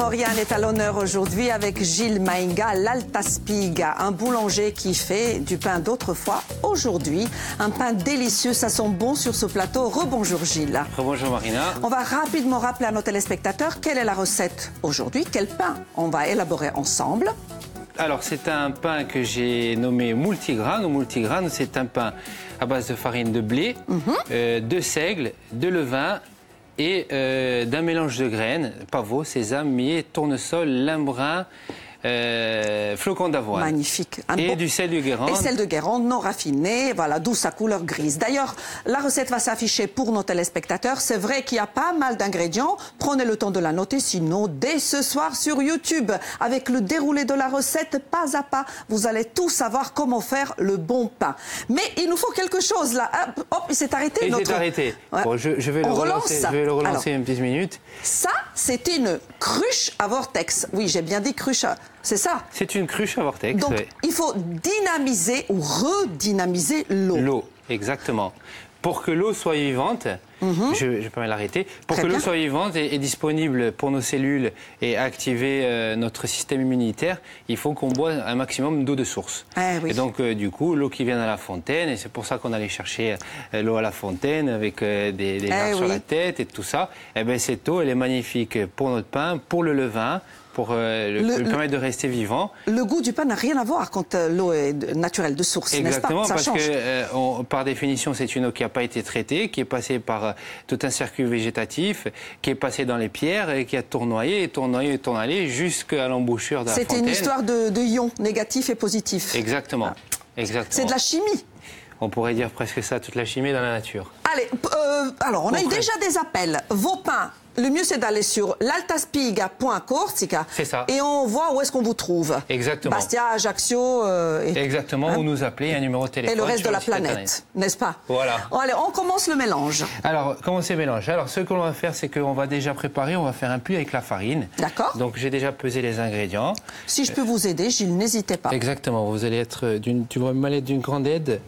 Oriane est à l'honneur aujourd'hui avec Gilles Mainga, l'Altaspiga, un boulanger qui fait du pain d'autrefois aujourd'hui. Un pain délicieux, ça sent bon sur ce plateau. Rebonjour Gilles. Rebonjour Marina. On va rapidement rappeler à nos téléspectateurs quelle est la recette aujourd'hui, quel pain on va élaborer ensemble. Alors c'est un pain que j'ai nommé multigrain. Multigrain, c'est un pain à base de farine de blé, de seigle, de levain et d'un mélange de graines, pavot, sésame, millet, tournesol, lin brun, flocons d'avoine. Magnifique. Et du sel de Guérande. Et sel de Guérande non raffiné, voilà, d'où sa couleur grise. D'ailleurs, la recette va s'afficher pour nos téléspectateurs. C'est vrai qu'il y a pas mal d'ingrédients. Prenez le temps de la noter, sinon, dès ce soir sur YouTube, avec le déroulé de la recette, pas à pas, vous allez tout savoir comment faire le bon pain. Mais il nous faut quelque chose, là. Hop, il s'est arrêté. Il s'est arrêté. Ouais. Bon, je vais le relancer une petite minute. Ça, c'est une cruche à vortex. Oui, j'ai bien dit cruche. C'est ça. C'est une cruche à vortex. Donc, ouais. il faut dynamiser ou redynamiser l'eau. L'eau, exactement. Pour que l'eau soit vivante, je peux l'arrêter. Pour que l'eau soit vivante et disponible pour nos cellules et activer notre système immunitaire, il faut qu'on boive un maximum d'eau de source. Oui. Et donc, du coup, l'eau qui vient à la fontaine, et c'est pour ça qu'on allait chercher l'eau à la fontaine avec des larves sur la tête et tout ça. Et bien, cette eau, elle est magnifique pour notre pain, pour le levain, pour le permettre de rester vivant. Le goût du pain n'a rien à voir quand l'eau est naturelle de source, n'est-ce pas? Exactement, parce que par définition, c'est une eau qui n'a pas été traitée, qui est passée par tout un circuit végétatif, qui est passée dans les pierres et qui a tournoyé jusqu'à l'embouchure de la fontaine. C'était une histoire de ions négatifs et positifs. Exactement. Exactement. C'est de la chimie. On pourrait dire presque ça, toute la chimie dans la nature. Allez, alors on a eu déjà des appels. Vos pains. Le mieux, c'est d'aller sur l'altaspiga.corsica. C'est ça. Et on voit où est-ce qu'on vous trouve. Exactement. Bastia, Ajaccio. Exactement, où nous appeler, un numéro de téléphone. Et le reste de la planète, n'est-ce pas? Voilà. Bon, allez, on commence le mélange. Alors, commencer le mélange. Alors, ce que l'on va faire, c'est qu'on va déjà préparer, on va faire un pli avec la farine. D'accord. Donc, j'ai déjà pesé les ingrédients. Si je peux vous aider, Gilles, n'hésitez pas. Exactement, vous allez être d'une grande aide.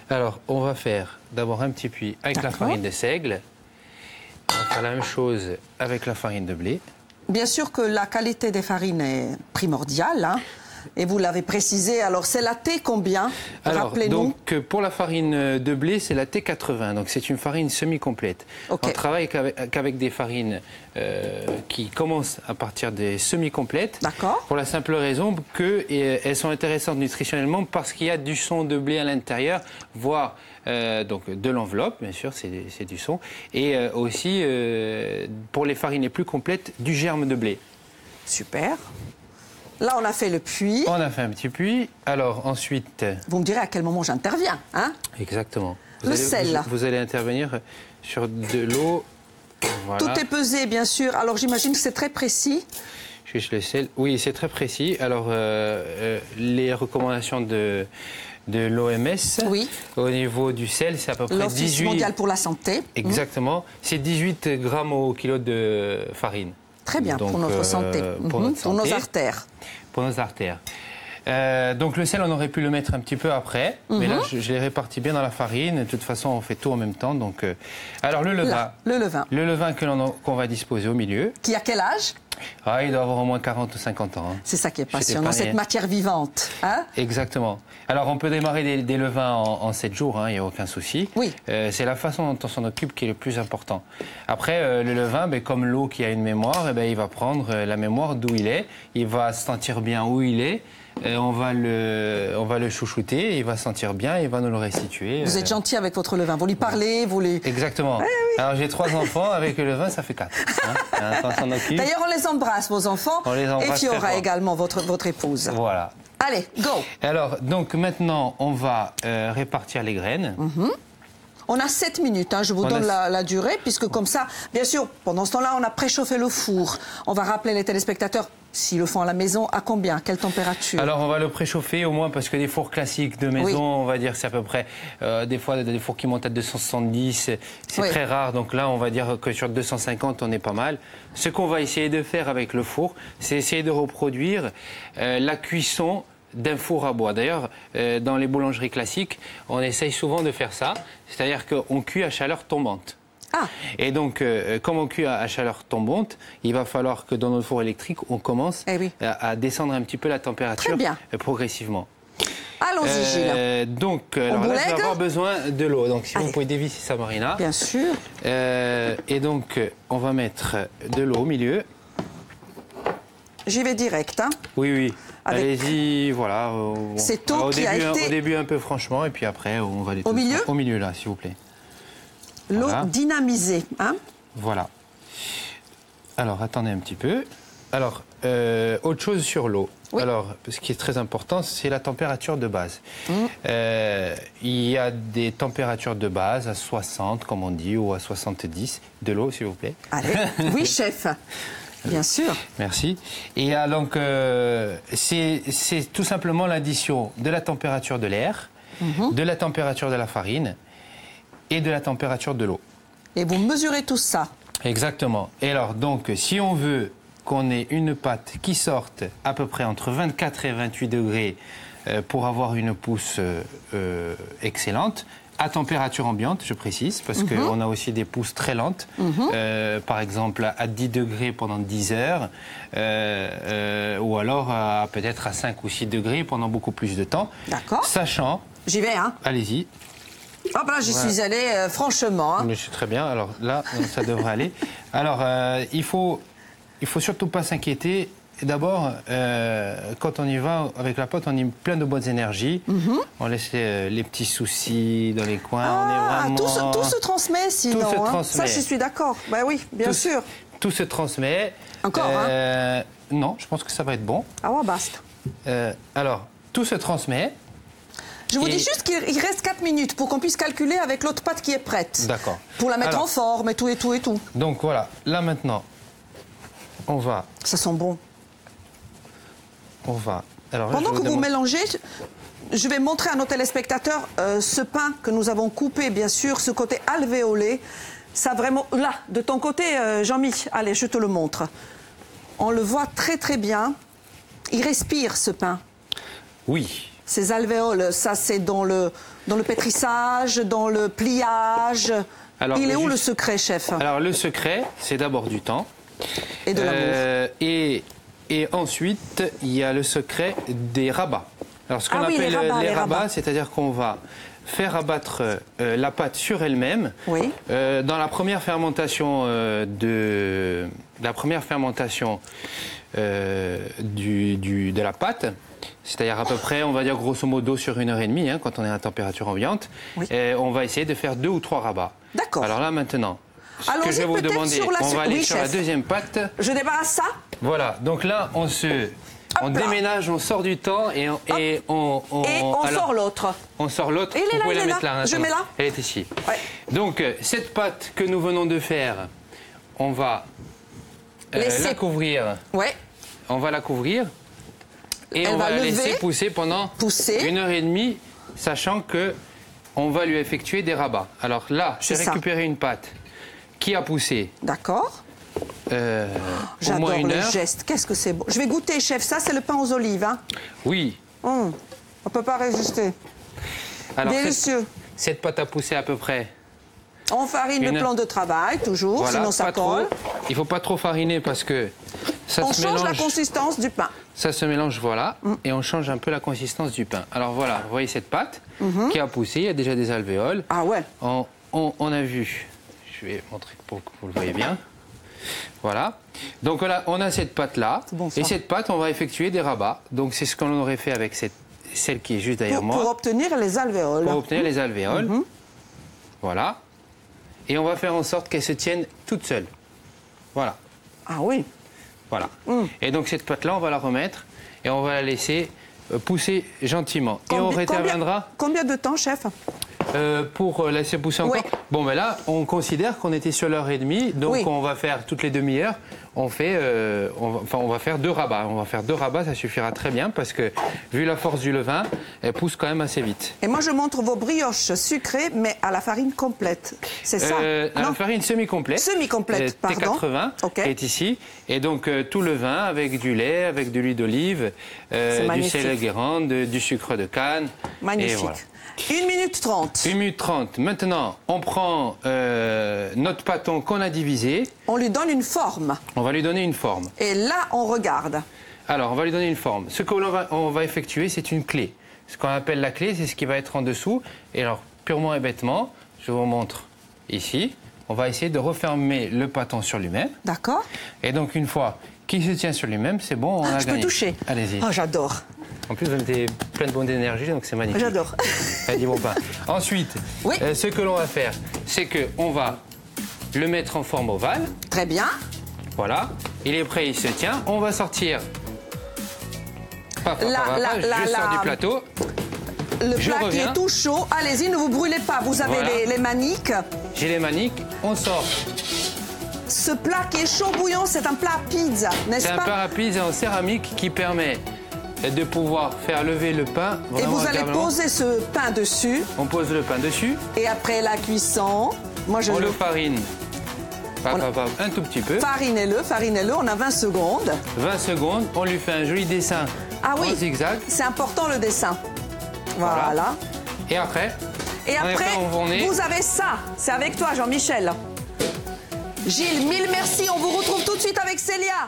Alors, on va faire d'abord un petit pli avec la farine de seigle. On va faire la même chose avec la farine de blé. Bien sûr que la qualité des farines est primordiale, hein, et vous l'avez précisé. Alors, c'est la T combien? Rappelez-nous. Donc, pour la farine de blé, c'est la T80. Donc, c'est une farine semi-complète. Okay. On travaille qu'avec des farines qui commencent à partir des semi-complètes. D'accord. Pour la simple raison qu'elles sont intéressantes nutritionnellement parce qu'il y a du son de blé à l'intérieur, voire donc de l'enveloppe, bien sûr, c'est du son. Et aussi, pour les farines les plus complètes, du germe de blé. Super. Là, on a fait le puits. On a fait un petit puits. Alors, ensuite... Vous me direz à quel moment j'interviens, hein? Exactement. Sel. Vous allez intervenir sur de l'eau. Voilà. Tout est pesé, bien sûr. Alors, j'imagine que c'est très précis. Juste le sel. Oui, c'est très précis. Alors, les recommandations de l'OMS, oui. Au niveau du sel, c'est à peu près 18... L'Office mondial pour la santé. Exactement. C'est 18 grammes au kilo de farine. Très bien, donc, pour notre santé. Pour nos artères. Pour nos artères. Donc le sel, on aurait pu le mettre un petit peu après, mais là, je l'ai réparti bien dans la farine. De toute façon, on fait tout en même temps. Donc, alors le levain. Là, le levain. Le levain qu'on va disposer au milieu. Qui a quel âge? Il doit avoir au moins 40 ou 50 ans. Hein. C'est ça qui est passionnant, cette matière vivante. Hein? Exactement. Alors, on peut démarrer des levains en 7 jours, il n'y a aucun souci. Oui. C'est la façon dont on s'en occupe qui est le plus important. Après, le levain, comme l'eau qui a une mémoire, il va prendre la mémoire d'où il est. Il va se sentir bien où il est. On va le chouchouter, il va sentir bien, il va nous le restituer. Vous êtes gentil avec votre levain, vous lui parlez, vous lui... Exactement. Oui. Alors j'ai 3 enfants, avec le levain ça fait 4. D'ailleurs on les embrasse, vos enfants, on les embrasse et Fiora également, votre épouse. Voilà. Allez, go. Alors, donc maintenant on va répartir les graines. On a 7 minutes, je vous donne la durée, puisque comme ça, bien sûr, pendant ce temps-là, on a préchauffé le four. On va rappeler les téléspectateurs, s'ils le font à la maison, à combien? Quelle température? Alors, on va le préchauffer au moins, parce que des fours classiques de maison, on va dire, c'est à peu près, des fois, des fours qui montent à 270, c'est très rare. Donc là, on va dire que sur 250, on est pas mal. Ce qu'on va essayer de faire avec le four, c'est essayer de reproduire la cuisson d'un four à bois. D'ailleurs, dans les boulangeries classiques, on essaye souvent de faire ça, c'est-à-dire qu'on cuit à chaleur tombante. Ah. Et donc, comme on cuit à chaleur tombante, il va falloir que dans notre four électrique, on commence à descendre un petit peu la température progressivement. Allons-y, Gilles. Donc, alors là, je vais avoir besoin de l'eau. Donc, si vous pouvez dévisser ça, Marina. Bien sûr. Et donc, on va mettre de l'eau au milieu. J'y vais direct. Hein. Oui, oui. Allez-y, voilà. C'est eau qui a été... Au début, un peu franchement, et puis après, on va aller... Au milieu ? Au milieu, là, s'il vous plaît. L'eau dynamisée, hein ? Voilà. Alors, attendez un petit peu. Alors, autre chose sur l'eau. Oui. Alors, ce qui est très important, c'est la température de base. Il y a des températures de base à 60, comme on dit, ou à 70. De l'eau, s'il vous plaît. Allez. Oui, chef. Bien sûr. Merci. Et donc, c'est tout simplement l'addition de la température de l'air, de la température de la farine et de la température de l'eau. Et vous mesurez tout ça. Exactement. Et alors, donc, si on veut qu'on ait une pâte qui sorte à peu près entre 24 et 28 degrés pour avoir une pousse excellente, à température ambiante, je précise, parce qu'on a aussi des pousses très lentes, par exemple à 10 degrés pendant 10 heures, ou alors peut-être à 5 ou 6 degrés pendant beaucoup plus de temps. D'accord. Sachant... J'y vais, hein. Allez-y. Hop là, j'y suis allée franchement. Hein. Je suis très bien, alors là, ça devrait aller. Alors, il faut surtout pas s'inquiéter. D'abord, quand on y va avec la pâte, on y met plein de bonnes énergies. On laisse les petits soucis dans les coins. On est vraiment... tout se transmet sinon. Tout se hein. transmet. Ça, je suis d'accord. Ben oui, bien sûr. Tout se transmet. Encore, hein. Non, je pense que ça va être bon. Ah ouais, basta. Alors, tout se transmet. Je vous dis juste qu'il reste 4 minutes pour qu'on puisse calculer avec l'autre pâte qui est prête. D'accord. Pour la mettre en forme et tout, et tout, et tout. Donc voilà, là maintenant, on va... Ça sent bon. On va... Alors, pendant que vous mélangez, je vais montrer à nos téléspectateurs ce pain que nous avons coupé, bien sûr, ce côté alvéolé. Ça vraiment... Là, de ton côté, Jean-Mi, allez, je te le montre. On le voit très très bien. Il respire, ce pain. Oui. Ces alvéoles, ça c'est dans le pétrissage, dans le pliage. Alors, il est où le secret, chef? Alors le secret, c'est d'abord du temps. Et de l'amour. Et ensuite, il y a le secret des rabats. Alors ce qu'on appelle les rabats, c'est-à-dire qu'on va faire abattre la pâte sur elle-même. Oui. Dans la première fermentation de la pâte, c'est-à-dire à peu près, on va dire grosso modo sur 1h30, hein, quand on est à température ambiante, on va essayer de faire 2 ou 3 rabats. D'accord. Alors là maintenant, ce que je vais vous demander, on va aller sur la deuxième pâte. Je débarrasse ça. Voilà, donc là on déménage, on sort du temps et on sort l'autre. On sort l'autre, vous pouvez la mettre là. Je mets là. Elle est ici. Ouais. Donc cette pâte que nous venons de faire, on va la couvrir. Ouais. On va la couvrir. Et on va la laisser pousser pendant 1h30, sachant que on va lui effectuer des rabats. Alors là, j'ai récupéré une pâte qui a poussé. D'accord. J'adore le geste. Qu'est-ce que c'est beau. Je vais goûter, chef. Ça, c'est le pain aux olives. Hein. Oui. On ne peut pas résister. Alors, délicieux. Cette pâte a poussé à peu près. On farine le plan de travail, toujours, voilà, sinon ça colle. Il ne faut pas trop fariner parce que ça se mélange. On change la consistance du pain. Ça se mélange, voilà, et on change un peu la consistance du pain. Alors voilà, vous voyez cette pâte qui a poussé, il y a déjà des alvéoles. Ah ouais. On a vu, je vais montrer pour que vous le voyez bien. Voilà. Donc voilà, on a cette pâte-là, et cette pâte, on va effectuer des rabats. Donc c'est ce qu'on aurait fait avec celle qui est juste derrière moi. Pour obtenir les alvéoles. Pour obtenir les alvéoles. Voilà. Et on va faire en sorte qu'elle se tienne toute seule. Voilà. Ah oui. Voilà. Et donc cette pâte-là, on va la remettre et on va la laisser pousser gentiment. Et on réinterviendra. Combien de temps, chef? Pour laisser pousser encore. Bon, ben là, on considère qu'on était sur l'heure et demie, donc on va faire toutes les demi-heures. On va faire 2 rabats. On va faire 2 rabats, ça suffira très bien parce que vu la force du levain, elle pousse quand même assez vite. Et moi, je montre vos brioches sucrées, mais à la farine complète. C'est ça? À la farine semi-complète. Semi-complète, pardon. T80 est ici. Et donc tout le vin avec du lait, avec de l'huile d'olive, du sel Guérande, du sucre de canne, Magnifique. Voilà. 1 minute 30. 1 minute 30. Maintenant, on prend notre pâton qu'on a divisé. On lui donne une forme. On va lui donner une forme. Et là, on regarde. Alors, on va lui donner une forme. Ce qu'on va effectuer, c'est une clé. Ce qu'on appelle la clé, c'est ce qui va être en dessous. Et alors, purement et bêtement, je vous montre ici. On va essayer de refermer le pâton sur lui-même. D'accord. Et donc, une fois qu'il se tient sur lui-même, c'est bon, on a gagné. Je peux toucher. Allez-y. Oh, j'adore. En plus, vous êtes plein de bonne énergie, donc c'est magnifique. J'adore. Allez, bon pain. Ensuite, oui. Ce que l'on va faire, c'est qu'on va le mettre en forme ovale. Très bien. Voilà. Il est prêt, il se tient. On va sortir. Je sors du plateau. Le plat qui est tout chaud. Allez-y, ne vous brûlez pas. Vous avez les maniques. J'ai les maniques. On sort. Ce plat qui est chaud bouillant, c'est un plat pizza, n'est-ce pas? C'est un plat à pizza en céramique qui permet de pouvoir faire lever le pain. Et vous allez poser ce pain dessus. On pose le pain dessus. Et après la cuisson, on le farine. Un tout petit peu. Farinez-le, on a 20 secondes. 20 secondes, on lui fait un joli dessin en zigzag. C'est important le dessin. Voilà. Et après, vous avez ça. C'est avec toi, Jean-Michel. Gilles, mille merci. On vous retrouve tout de suite avec Célia.